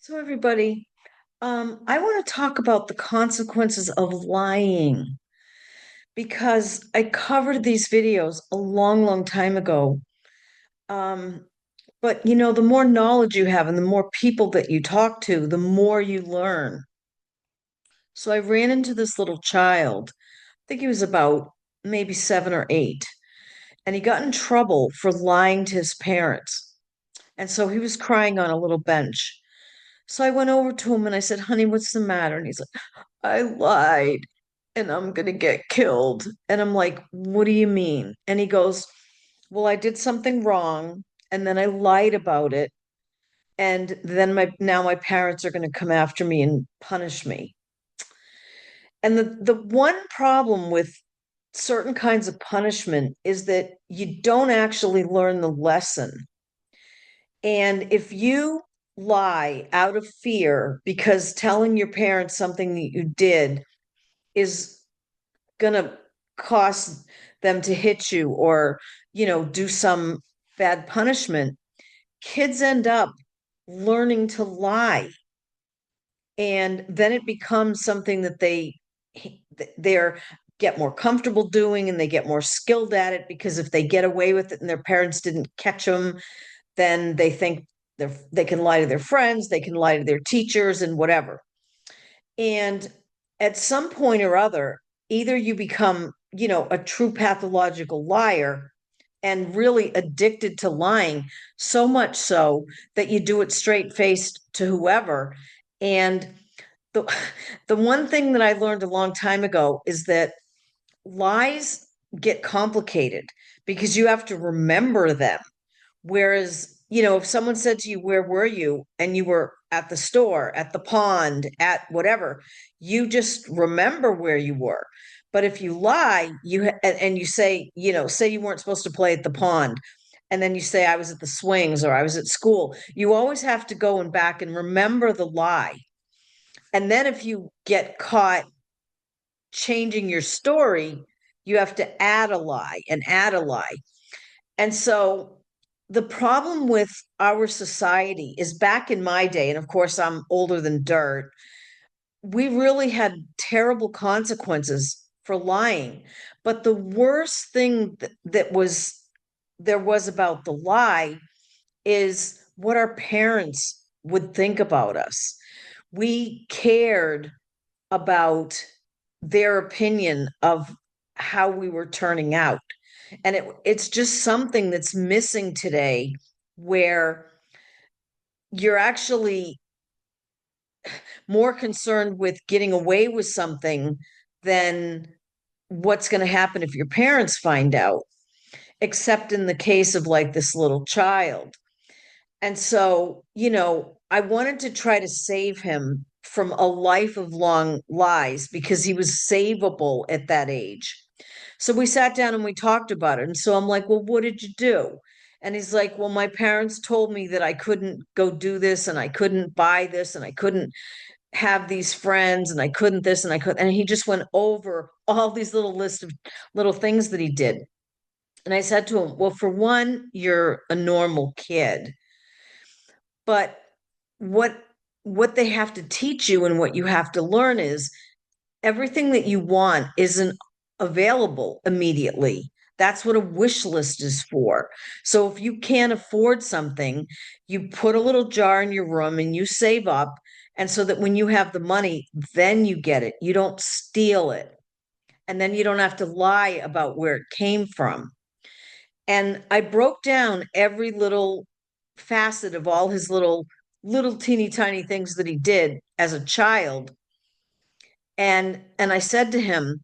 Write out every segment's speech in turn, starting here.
So, everybody, I want to talk about the consequences of lying because I covered these videos a long, long time ago. Um, but the more knowledge you have and the more people that you talk to, the more you learn. So I ran into this little child. I think he was about maybe 7 or 8, and he got in trouble for lying to his parents. And so he was crying on a little bench. So I went over to him and I said, "Honey, what's the matter?" And he's like, "I lied and I'm gonna get killed." And I'm like, "What do you mean?" And he goes, "Well, I did something wrong and then I lied about it. And then my parents are gonna come after me and punish me." And the one problem with certain kinds of punishment is that you don't actually learn the lesson. And if you lie out of fear because telling your parents something that you did is going to cause them to hit you or, do some bad punishment, kids end up learning to lie. And then it becomes something that they're get more comfortable doing and they get more skilled at it because if they get away with it and their parents didn't catch them, then they think they can lie to their friends, they can lie to their teachers and whatever. And at some point or other, either you become, a true pathological liar and really addicted to lying, so much so that you do it straight faced to whoever. And the the one thing that I learned a long time ago is that lies get complicated because you have to remember them. Whereas, if someone said to you, "Where were you?" and you were at the store, at the pond, at whatever, you just remember where you were. But if you lie, and you say, say you weren't supposed to play at the pond, and then you say, "I was at the swings" or "I was at school," you always have to go and back and remember the lie. And then if you get caught changing your story, you have to add a lie and add a lie. And so the problem with our society is back in my day, and of course, I'm older than dirt, we really had terrible consequences for lying. But the worst thing that there was about the lie is what our parents would think about us. We cared about their opinion of how we were turning out. And it's just something that's missing today where you're actually more concerned with getting away with something than what's going to happen if your parents find out, except in the case of like this little child. And so, I wanted to try to save him from a life of long lies because he was savable at that age. So we sat down and we talked about it. And so I'm like, "Well, what did you do?" And he's like, "Well, my parents told me that I couldn't go do this and I couldn't buy this and I couldn't have these friends and I couldn't this and I could." And he just went over all these little list of little things that he did. And I said to him, "Well, for one, you're a normal kid, but what what they have to teach you and what you have to learn is everything that you want isn't available immediately. That's what a wish list is for. So if you can't afford something, you put a little jar in your room and you save up. And so that when you have the money, then you get it. You don't steal it. And then you don't have to lie about where it came from." And I broke down every little facet of all his little teeny tiny things that he did as a child. And I said to him,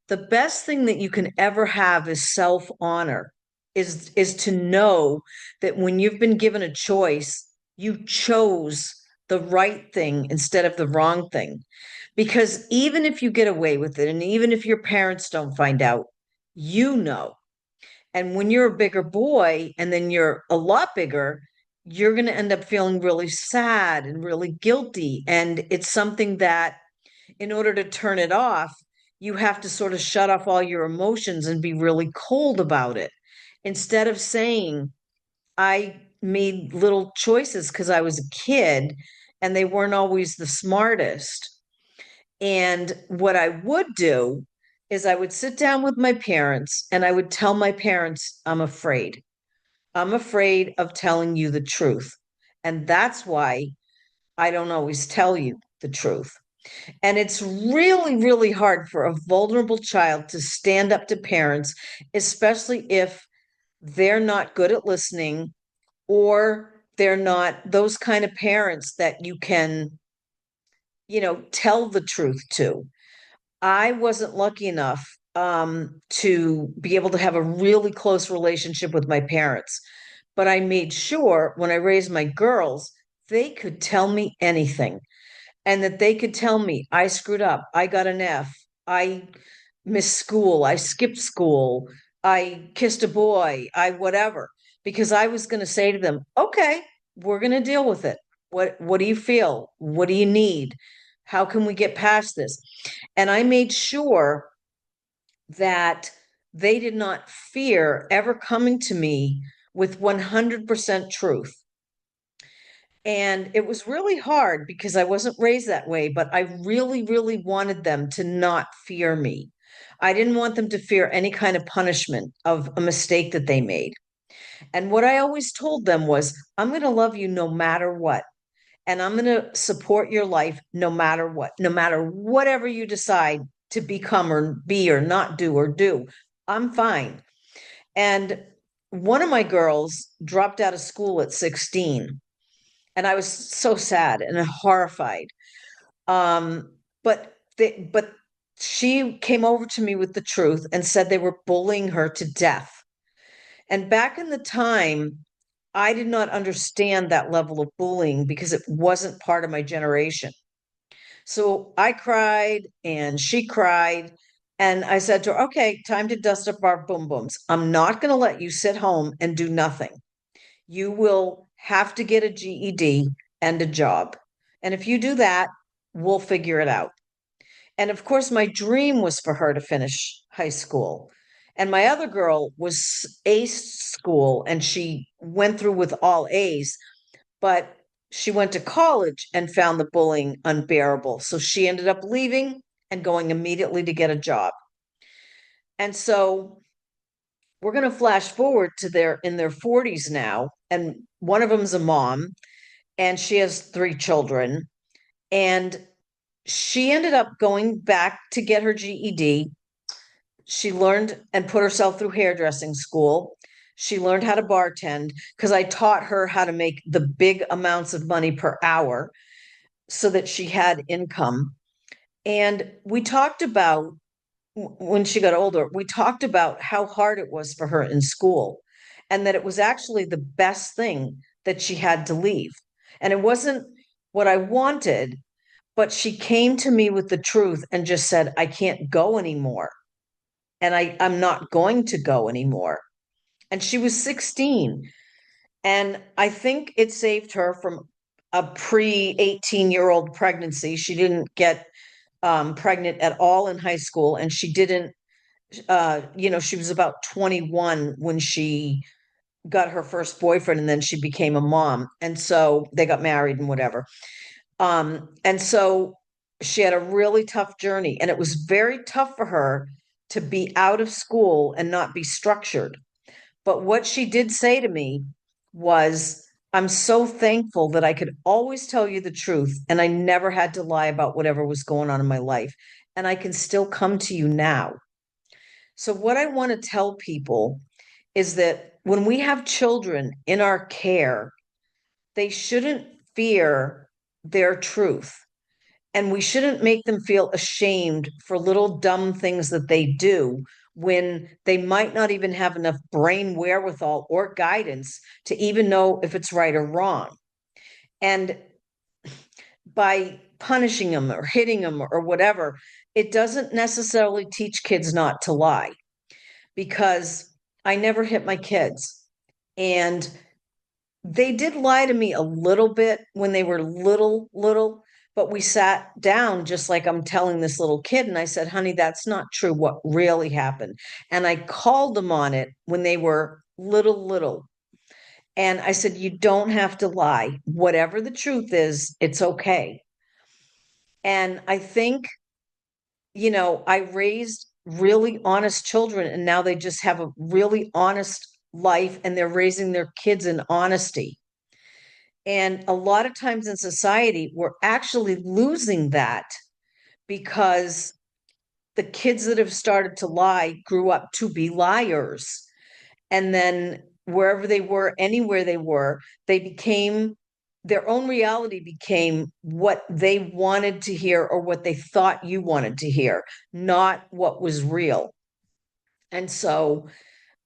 the best thing that you can ever have is self-honor, is to know that when you've been given a choice, you chose the right thing instead of the wrong thing. Because even if you get away with it, and even if your parents don't find out, you know. And when you're a bigger boy and then you're a lot bigger, you're going to end up feeling really sad and really guilty. And it's something that in order to turn it off, you have to sort of shut off all your emotions and be really cold about it. Instead of saying, "I made little choices because I was a kid and they weren't always the smartest. And what I would do is I would sit down with my parents and I would tell my parents, I'm afraid. I'm afraid of telling you the truth. And that's why I don't always tell you the truth. And it's really, really hard for a vulnerable child to stand up to parents, especially if they're not good at listening or they're not those kind of parents that you can, tell the truth to. I wasn't lucky enough to be able to have a really close relationship with my parents, but I made sure when I raised my girls, they could tell me anything and that they could tell me I screwed up, I got an F, I missed school, I skipped school, I kissed a boy, I whatever, because I was going to say to them, okay, we're going to deal with it. What do you feel? What do you need? How can we get past this? And I made sure that they did not fear ever coming to me with 100% truth. And it was really hard because I wasn't raised that way, but I really, really wanted them to not fear me. I didn't want them to fear any kind of punishment of a mistake that they made. And what I always told them was, I'm going to love you no matter what. And I'm going to support your life no matter what, no matter whatever you decide to become or be or not do or do. I'm fine. And one of my girls dropped out of school at 16 and I was so sad and horrified. But she came over to me with the truth and said they were bullying her to death. And back in the time, I did not understand that level of bullying because it wasn't part of my generation. So I cried and she cried. And I said to her, okay, time to dust up our boom booms. I'm not going to let you sit home and do nothing. You will have to get a GED and a job. And if you do that, we'll figure it out. And of course, my dream was for her to finish high school. And my other girl was ace school and she went through with all A's, but she went to college and found the bullying unbearable. So she ended up leaving and going immediately to get a job. And so we're going to flash forward to their in their 40s now, and one of them's a mom and she has three children, and she ended up going back to get her GED. She learned and put herself through hairdressing school. She learned how to bartend because I taught her how to make the big amounts of money per hour so that she had income. And we talked about when she got older, we talked about how hard it was for her in school and that it was actually the best thing that she had to leave. And it wasn't what I wanted, but she came to me with the truth and just said, I can't go anymore. And I'm not going to go anymore. And she was 16. And I think it saved her from a pre 18-year-old pregnancy. She didn't get pregnant at all in high school. And she didn't, she was about 21 when she got her first boyfriend and then she became a mom. And so they got married and whatever. And so she had a really tough journey, and it was very tough for her to be out of school and not be structured. But what she did say to me was, I'm so thankful that I could always tell you the truth, and I never had to lie about whatever was going on in my life. And I can still come to you now. So, what I want to tell people is that when we have children in our care, they shouldn't fear their truth. And we shouldn't make them feel ashamed for little dumb things that they do when they might not even have enough brain wherewithal or guidance to even know if it's right or wrong. And by punishing them or hitting them or whatever, it doesn't necessarily teach kids not to lie, because I never hit my kids. And they did lie to me a little bit when they were little, but we sat down just like I'm telling this little kid. And I said, honey, that's not true. What really happened? And I called them on it when they were little. And I said, you don't have to lie. Whatever the truth is, it's okay. And I think, I raised really honest children, and now they just have a really honest life and they're raising their kids in honesty. And a lot of times in society, we're actually losing that because the kids that have started to lie grew up to be liars. And then wherever they were, anywhere they were, they became their own reality became what they wanted to hear or what they thought you wanted to hear, not what was real. And so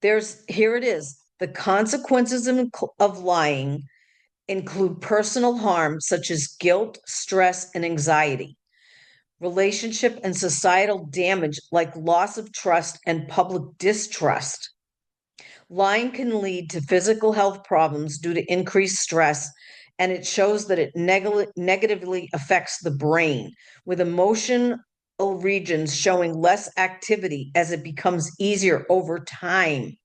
here it is. The consequences of lying include personal harm such as guilt, stress, and anxiety, relationship and societal damage like loss of trust and public distrust. Lying can lead to physical health problems due to increased stress, and it shows that it negatively affects the brain, with emotional regions showing less activity as it becomes easier over time.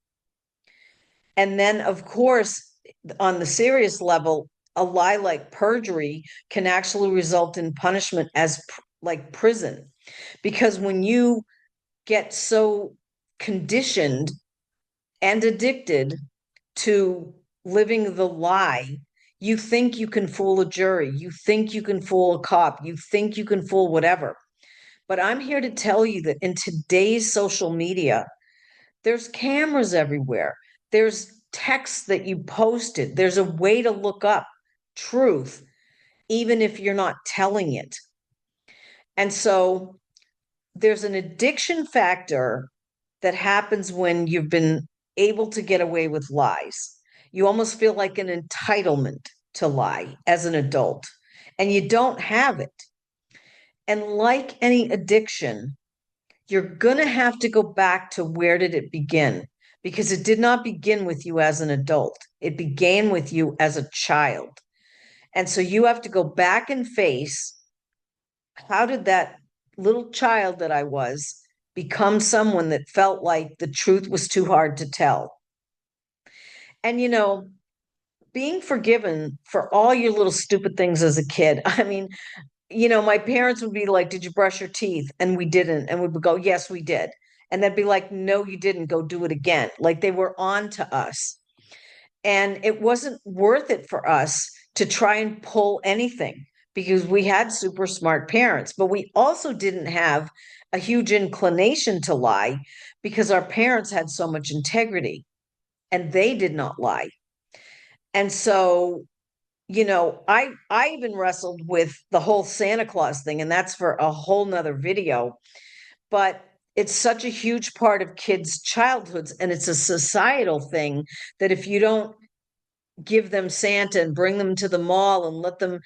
And then, of course, on the serious level, a lie like perjury can actually result in punishment as like prison. Because when you get so conditioned and addicted to living the lie, you think you can fool a jury, you think you can fool a cop, you think you can fool whatever. But I'm here to tell you that in today's social media, there's cameras everywhere. There's texts that you posted. There's a way to look up truth, even if you're not telling it. And so there's an addiction factor that happens when you've been able to get away with lies. You almost feel like an entitlement to lie as an adult, and you don't have it. And like any addiction, you're going to have to go back to where did it begin? Because it did not begin with you as an adult, it began with you as a child. And so you have to go back and face how did that little child that I was become someone that felt like the truth was too hard to tell? And, being forgiven for all your little stupid things as a kid. I mean, my parents would be like, "Did you brush your teeth?" And we didn't. And we would go, "Yes, we did." And they'd be like, "No, you didn't. Go do it again." Like they were on to us. And it wasn't worth it for us to try and pull anything because we had super smart parents, but we also didn't have a huge inclination to lie because our parents had so much integrity and they did not lie. And so, I even wrestled with the whole Santa Claus thing, and that's for a whole nother video. But it's such a huge part of kids' childhoods, and it's a societal thing that if you don't give them Santa and bring them to the mall and let them,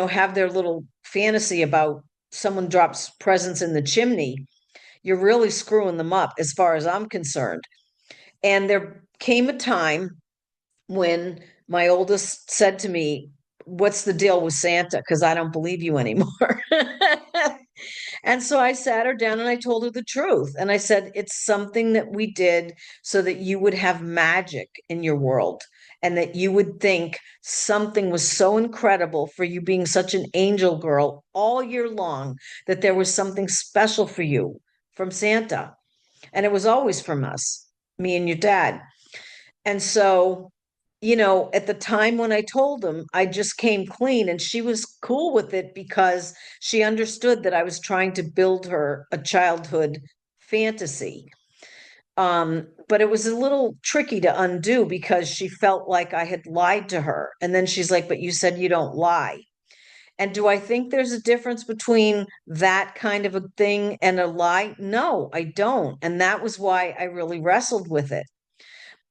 have their little fantasy about someone drops presents in the chimney, you're really screwing them up as far as I'm concerned. And there came a time when my oldest said to me, "What's the deal with Santa? Because I don't believe you anymore." And so I sat her down and I told her the truth. And I said, "It's something that we did so that you would have magic in your world and that you would think something was so incredible for you being such an angel girl all year long that there was something special for you from Santa." And it was always from us, me and your dad. And so, at the time when I told him, I just came clean and she was cool with it because she understood that I was trying to build her a childhood fantasy. But it was a little tricky to undo because she felt like I had lied to her. And then she's like, "But you said you don't lie." And do I think there's a difference between that kind of a thing and a lie? No, I don't. And that was why I really wrestled with it.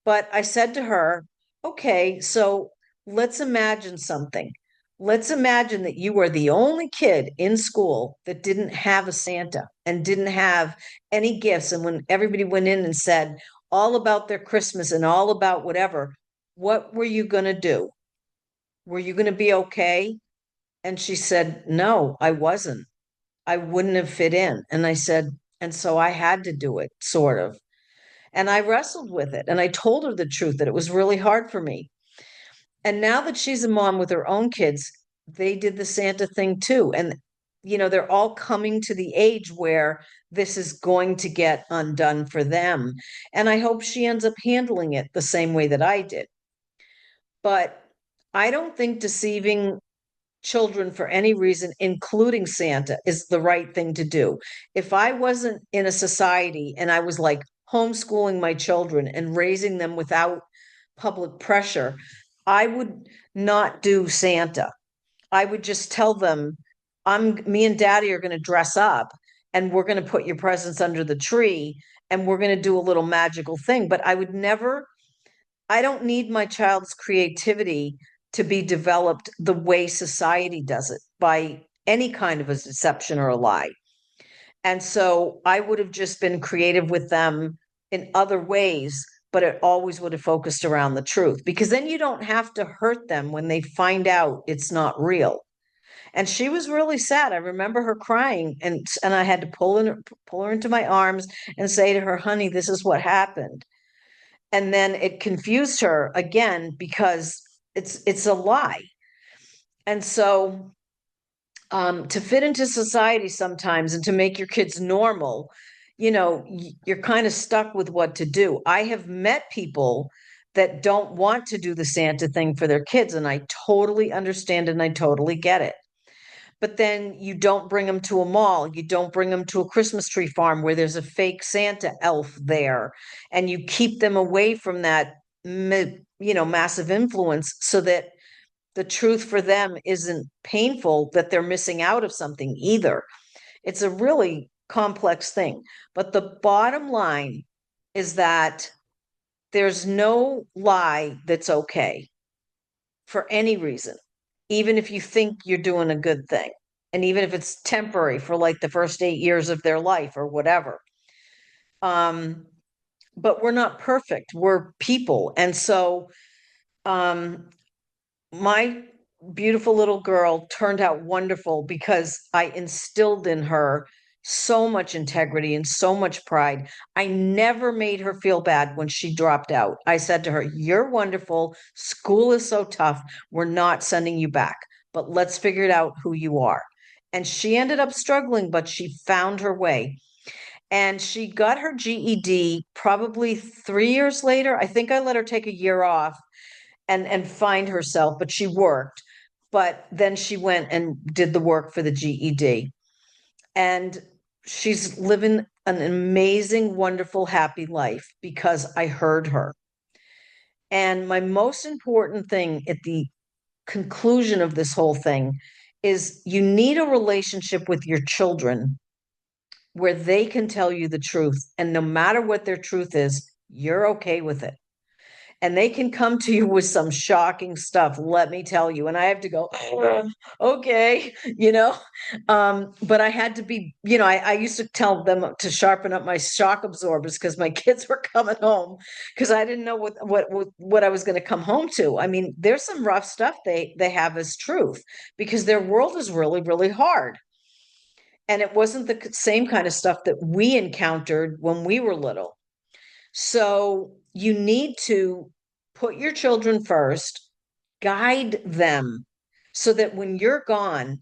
But I said to her, "Okay, so let's imagine something. Let's imagine that you were the only kid in school that didn't have a Santa and didn't have any gifts. And when everybody went in and said all about their Christmas and all about whatever, what were you going to do? Were you going to be okay?" And she said, "No, I wasn't. I wouldn't have fit in." And I said, "And so I had to do it, sort of." And I wrestled with it and I told her the truth that it was really hard for me. And now that she's a mom with her own kids, they did the Santa thing too. And, they're all coming to the age where this is going to get undone for them. And I hope she ends up handling it the same way that I did. But I don't think deceiving children for any reason, including Santa, is the right thing to do. If I wasn't in a society and I was like homeschooling my children and raising them without public pressure, I would not do Santa. I would just tell them, me and daddy are going to dress up and we're going to put your presents under the tree and we're going to do a little magical thing. But I would never, I don't need my child's creativity to be developed the way society does it by any kind of a deception or a lie. And so I would have just been creative with them in other ways, but it always would have focused around the truth because then you don't have to hurt them when they find out it's not real. And she was really sad. I remember her crying and I had to pull her into my arms and say to her, "Honey, this is what happened." And then it confused her again because it's a lie. And so to fit into society sometimes and to make your kids normal, you're kind of stuck with what to do. I have met people that don't want to do the Santa thing for their kids, and I totally understand and I totally get it. But then you don't bring them to a mall, you don't bring them to a Christmas tree farm where there's a fake Santa elf there, and you keep them away from that, massive influence so that the truth for them isn't painful that they're missing out of something either. It's a really complex thing. But the bottom line is that there's no lie that's okay for any reason, even if you think you're doing a good thing. And even if it's temporary for like the first 8 years of their life or whatever. Um, but we're not perfect. We're people. And so um, my beautiful little girl turned out wonderful because I instilled in her so much integrity and so much pride. I never made her feel bad when she dropped out. I said to her, "You're wonderful. School is so tough. We're not sending you back, but let's figure it out who you are." And she ended up struggling, but she found her way. And she got her GED probably 3 years later. I think I let her take a year off and find herself, but she worked. But then she went and did the work for the GED. And she's living an amazing, wonderful, happy life because I heard her. And my most important thing at the conclusion of this whole thing is you need a relationship with your children where they can tell you the truth. And no matter what their truth is, you're okay with it. And they can come to you with some shocking stuff, let me tell you. And I have to go, okay, but I had to be, I used to tell them to sharpen up my shock absorbers because my kids were coming home because I didn't know what I was going to come home to. I mean, there's some rough stuff they have as truth because their world is really, really hard. And it wasn't the same kind of stuff that we encountered when we were little. So you need to put your children first, guide them so that when you're gone,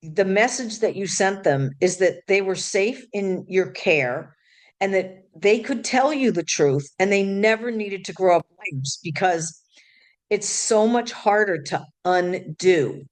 the message that you sent them is that they were safe in your care and that they could tell you the truth and they never needed to grow up liars because it's so much harder to undo.